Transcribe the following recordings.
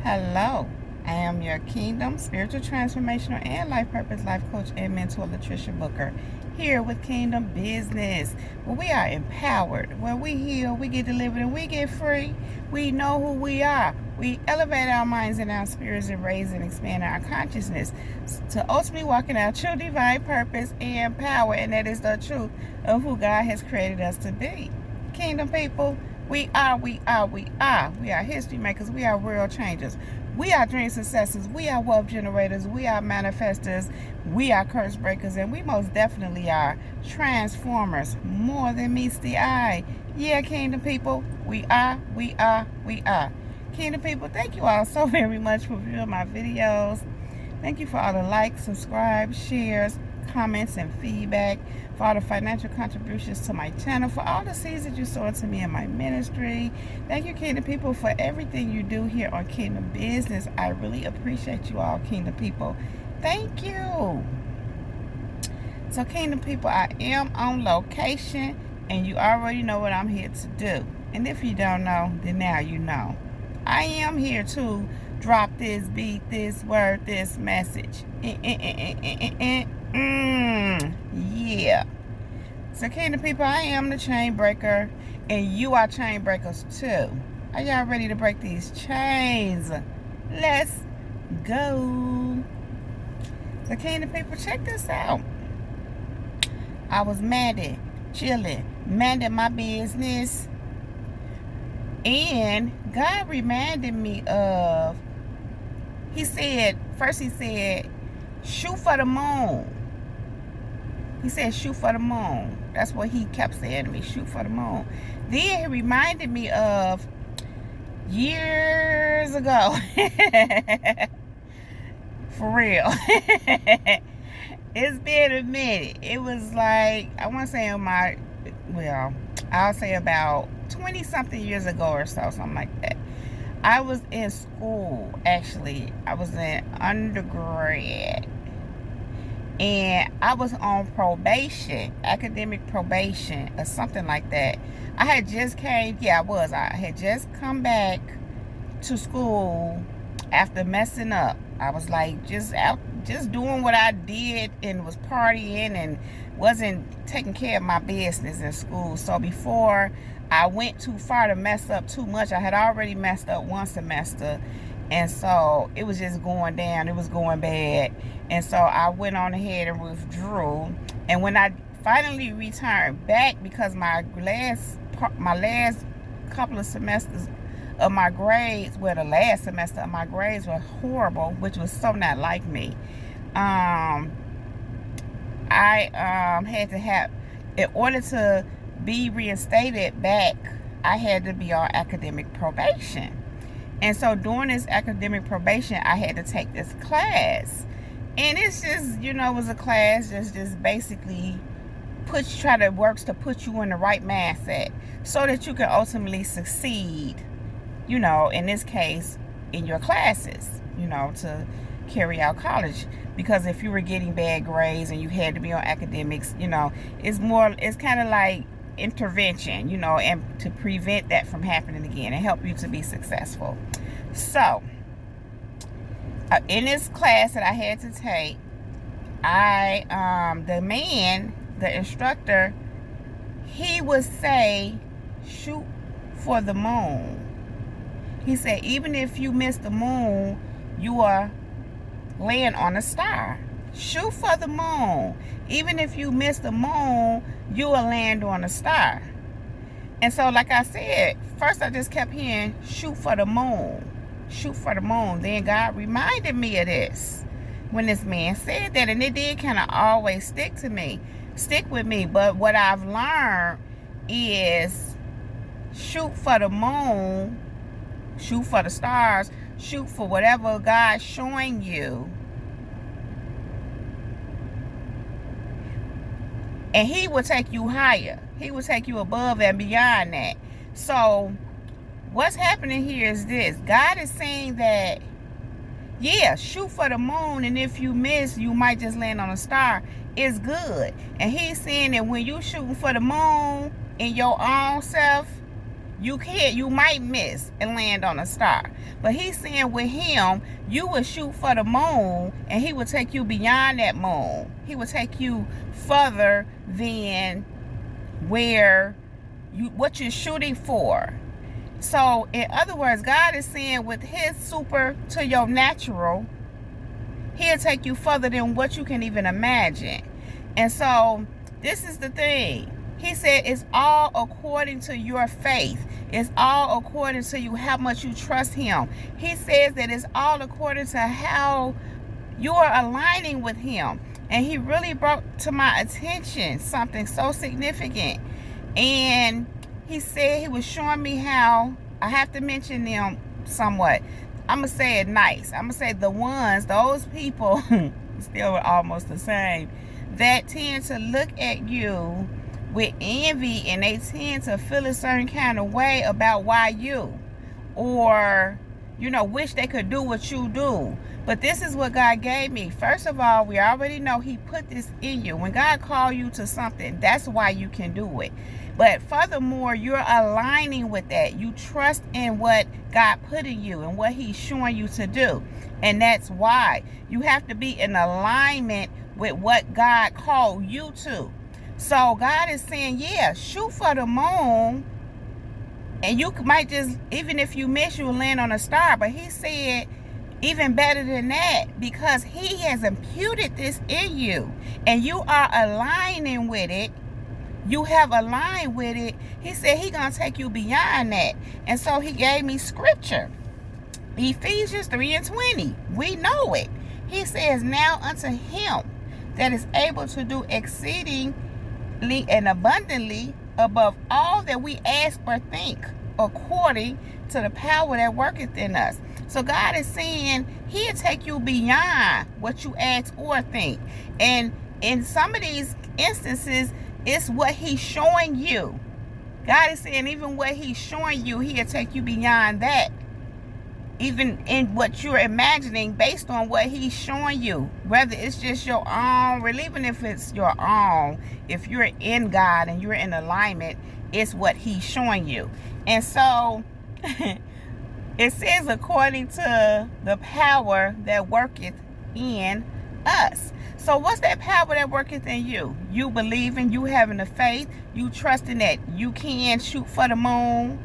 Hello, I am your Kingdom Spiritual Transformational and Life Purpose Life Coach and Mentor, Latricia Booker, here with Kingdom Business, where we are empowered, where we heal, we get delivered, and we get free. We know who we are. We elevate our minds and our spirits and raise and expand our consciousness to ultimately walk in our true divine purpose and power, and that is the truth of who God has created us to be. Kingdom people, we are history makers. We are world changers. We are dream successors. We are wealth generators. We are manifestors. We are curse breakers. And we most definitely are transformers. More than meets the eye. Yeah, Kingdom people. We are. Kingdom people, thank you all so very much for viewing my videos. Thank you for all the likes, subscribes, shares, comments, and feedback, for all the financial contributions to my channel, for all the seeds that you sow into me in my ministry. Thank you, Kingdom people, for everything you do here on Kingdom Business. I really appreciate you all, Kingdom people. Thank you. So, Kingdom people, I am on location, and you already know what I'm here to do. And if you don't know, then now you know. I am here to drop this beat, this word, this message. Yeah. So, Kingdom people, I am the chain breaker, and you are chain breakers too. Are y'all ready to break these chains? Let's go. So, Kingdom people, check this out. I was minding, chilling, minding my business, and God reminded me of, he said, shoot for the moon. He said, shoot for the moon. That's what he kept saying to me, shoot for the moon. Then he reminded me of years ago. For real. It's been a minute. It was like, I want to say I'll say about 20-something years ago or so, something like that. I was in school, actually. I was in undergrad. And I was on probation, academic probation, or something like that. I had just come back to school after messing up. I was like just doing what I did and was partying and wasn't taking care of my business in school. So before I went too far to mess up too much, I had already messed up one semester. And so it was just going down. It was going bad. And so I went on ahead and withdrew. And when I finally returned back, because my last couple of semesters of my grades, the last semester of my grades were horrible, which was so not like me. I had to have, in order to be reinstated back, I had to be on academic probation. And so during this academic probation, I had to take this class. And it's just, it was a class just basically works to put you in the right mindset so that you can ultimately succeed, in this case, in your classes, to carry out college. Because if you were getting bad grades and you had to be on academics, it's kind of like intervention, and to prevent that from happening again and help you to be successful. So, in this class that I had to take, the instructor, he would say, shoot for the moon. He said, even if you miss the moon, you are laying on a star. Shoot for the moon. Even if you miss the moon, you will land on a star. And so, like I said, first I just kept hearing, shoot for the moon. Shoot for the moon. Then God reminded me of this when this man said that. And it did kind of always stick with me. But what I've learned is shoot for the moon, shoot for the stars, shoot for whatever God's showing you. And he will take you higher. He will take you above and beyond that. So what's happening here is this. God is saying that, yeah, shoot for the moon. And if you miss, you might just land on a star. It's good. And he's saying that when you shooting for the moon in your own self, You might miss and land on a star. But he's saying with him, you would shoot for the moon, and he would take you beyond that moon. He would take you further than what you're shooting for. So in other words, God is saying with his super to your natural, he'll take you further than what you can even imagine. And so this is the thing. He said it's all according to your faith. It's all according to you, how much you trust him. He says that it's all according to how you are aligning with him. And he really brought to my attention something so significant. And he said he was showing me how, I have to mention them somewhat. I'm going to say it nice. I'm going to say those people, still almost the same, that tend to look at you with envy, and they tend to feel a certain kind of way about why you, or wish they could do what you do. But this is what God gave me. First of all, we already know he put this in you. When God called you to something, that's why you can do it. But furthermore, you're aligning with that. You trust in what God put in you and what he's showing you to do. And that's why you have to be in alignment with what God called you to. So God is saying, yeah, shoot for the moon, and you might just, even if you miss, you'll land on a star. But he said even better than that, because he has imputed this in you and you are aligning with it. You have aligned with it. He said he's going to take you beyond that. And so he gave me scripture. Ephesians 3:20. We know it. He says, now unto him that is able to do exceedingly and abundantly above all that we ask or think, according to the power that worketh in us. So God is saying he'll take you beyond what you ask or think. And in some of these instances, it's what he's showing you. God is saying even what he's showing you, he'll take you beyond that. Even in what you're imagining based on what he's showing you. Whether it's just your own, or even if it's your own, if you're in God and you're in alignment, it's what he's showing you. And so it says according to the power that worketh in us. So what's that power that worketh in you? You believing, you having the faith, you trusting that you can shoot for the moon.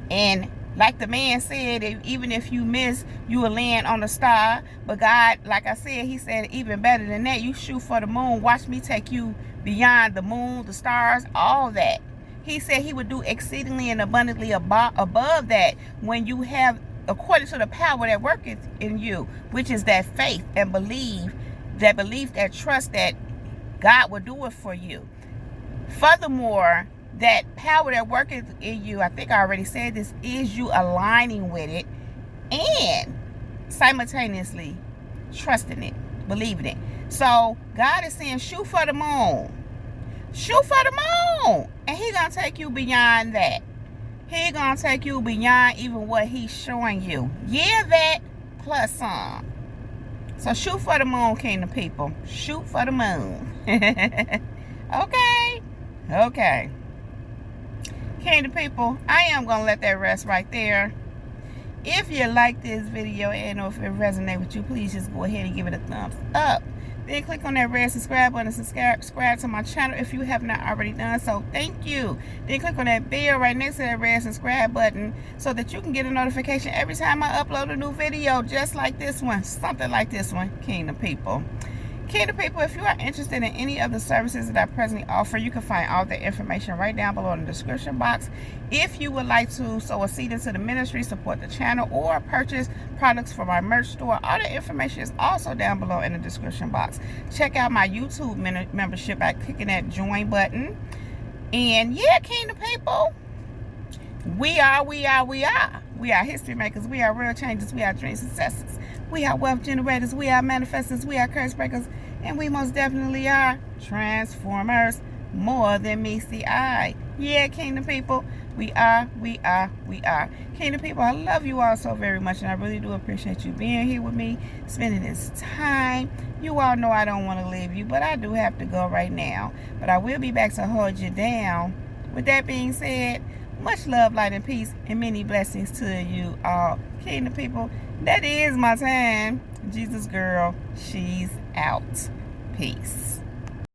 And like the man said, even if you miss, you will land on a star. But God, like I said, he said even better than that. You shoot for the moon. Watch me take you beyond the moon, the stars, all that. He said he would do exceedingly and abundantly above that when you have, according to the power that worketh in you, which is that faith and belief, that trust that God will do it for you. Furthermore, that power that worketh in you, I think I already said this, is you aligning with it and simultaneously trusting it, believing it. So God is saying shoot for the moon. Shoot for the moon. And he's going to take you beyond that. He's going to take you beyond even what he's showing you. Yeah, that plus some. So shoot for the moon, kingdom people. Shoot for the moon. Okay. Kingdom people, I am going to let that rest right there. If you like this video and if it resonates with you, please just go ahead and give it a thumbs up. Then click on that red subscribe button and subscribe to my channel if you have not already done so. Thank you. Then click on that bell right next to that red subscribe button so that you can get a notification every time I upload a new video, just like this one, something like this one, Kingdom people. Kingdom people, if you are interested in any of the services that I presently offer, you can find all the information right down below in the description box. If you would like to sow a seed into the ministry, support the channel, or purchase products for my merch store, all the information is also down below in the description box. Check out my YouTube membership by clicking that join button. And yeah, Kingdom people, we are history makers. We are real changes. We are dream successes. We are wealth generators. We are manifestors. We are curse breakers. And we most definitely are transformers. More than meets the eye. Yeah, Kingdom people. We are. Kingdom people, I love you all so very much. And I really do appreciate you being here with me, spending this time. You all know I don't want to leave you, but I do have to go right now. But I will be back to hold you down. With that being said, Much love, light, and peace, and many blessings to you all. Kingdom people, that is my time. Jesus girl, she's out. Peace.